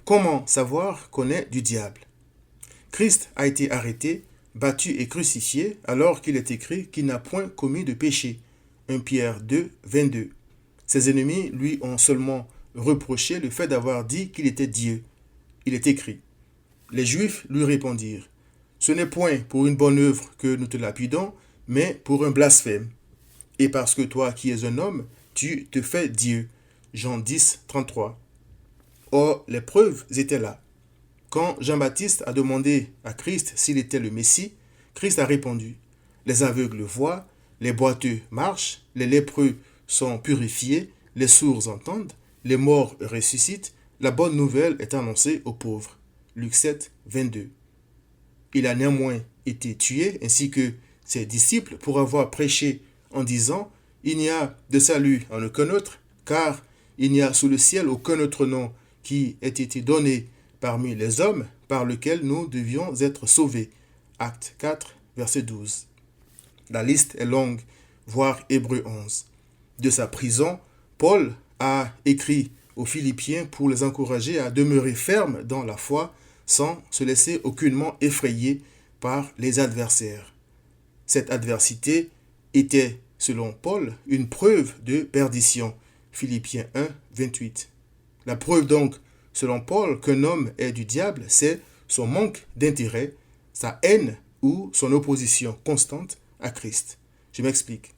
Comment savoir qu'on est du diable? Christ a été arrêté, battu et crucifié alors qu'il est écrit qu'il n'a point commis de péché. 1 Pierre 2, 22. Ses ennemis lui ont seulement reproché le fait d'avoir dit qu'il était Dieu. Il est écrit. Les Juifs lui répondirent, ce n'est point pour une bonne œuvre que nous te lapidons, mais pour un blasphème. Et parce que toi qui es un homme, tu te fais Dieu. Jean 10, 33. Or, les preuves étaient là. Quand Jean-Baptiste a demandé à Christ s'il était le Messie, Christ a répondu, les aveugles voient, les boiteux marchent, les lépreux sont purifiés, les sourds entendent, les morts ressuscitent, la bonne nouvelle est annoncée aux pauvres. Luc 7, 22. Il a néanmoins été tué, ainsi que ses disciples, pour avoir prêché en disant « Il n'y a de salut en aucun autre, car il n'y a sous le ciel aucun autre nom qui ait été donné parmi les hommes par lequel nous devions être sauvés. » Acte 4, verset 12. La liste est longue, voire Hébreux 11. De sa prison, Paul a écrit aux Philippiens pour les encourager à demeurer fermes dans la foi sans se laisser aucunement effrayer par les adversaires. Cette adversité était, selon Paul, une preuve de perdition. Philippiens 1, 28. La preuve donc, selon Paul, qu'un homme est du diable, c'est son manque d'intérêt, sa haine ou son opposition constante à Christ. Je m'explique.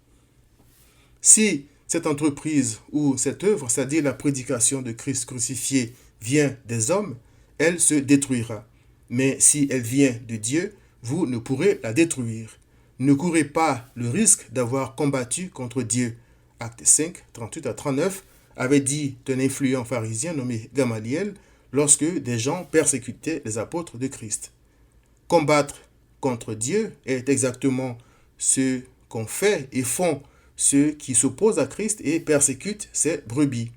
Si cette entreprise ou cette œuvre, c'est-à-dire la prédication de Christ crucifié, vient des hommes, elle se détruira. Mais si elle vient de Dieu, vous ne pourrez la détruire. Ne courez pas le risque d'avoir combattu contre Dieu. Acte 5, 38 à 39, avait dit un influent pharisien nommé Gamaliel lorsque des gens persécutaient les apôtres de Christ. Combattre contre Dieu est exactement ce qu'ont fait et font ceux qui s'opposent à Christ et persécutent ses brebis.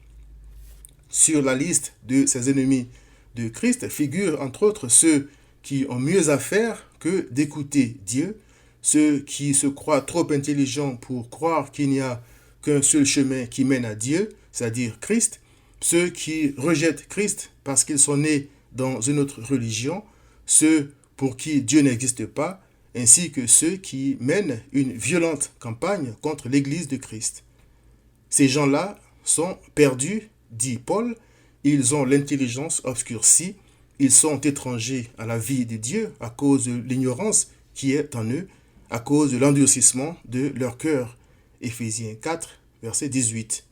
Sur la liste de ses ennemis de Christ figurent entre autres ceux qui ont mieux à faire que d'écouter Dieu, ceux qui se croient trop intelligents pour croire qu'il n'y a qu'un seul chemin qui mène à Dieu, c'est-à-dire Christ, ceux qui rejettent Christ parce qu'ils sont nés dans une autre religion, ceux pour qui Dieu n'existe pas, ainsi que ceux qui mènent une violente campagne contre l'Église de Christ. Ces gens-là sont perdus, dit Paul, ils ont l'intelligence obscurcie, ils sont étrangers à la vie de Dieu à cause de l'ignorance qui est en eux, à cause de l'endurcissement de leur cœur. Éphésiens 4, verset 18.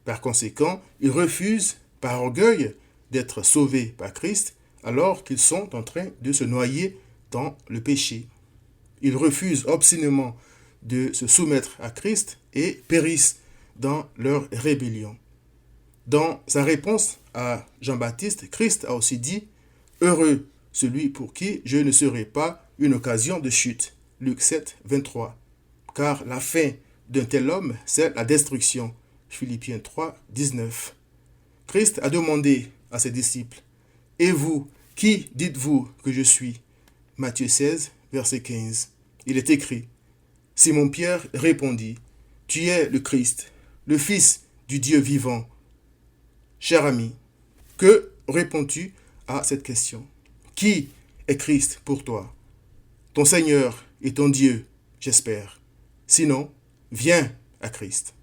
Par conséquent, ils refusent par orgueil d'être sauvés par Christ alors qu'ils sont en train de se noyer dans le péché. Ils refusent obstinément de se soumettre à Christ et périssent dans leur rébellion. Dans sa réponse à Jean-Baptiste, Christ a aussi dit « Heureux celui pour qui je ne serai pas une occasion de chute ». Luc 7, 23. Car la fin d'un tel homme, c'est la destruction. Philippiens 3, 19. Christ a demandé à ses disciples « Et vous, qui dites-vous que je suis ?» Matthieu 16, verset 15. Il est écrit « Simon-Pierre répondit « Tu es le Christ, le Fils du Dieu vivant. » Cher ami, que réponds-tu à cette question? Qui est Christ pour toi? Ton Seigneur et ton Dieu, j'espère. Sinon, viens à Christ.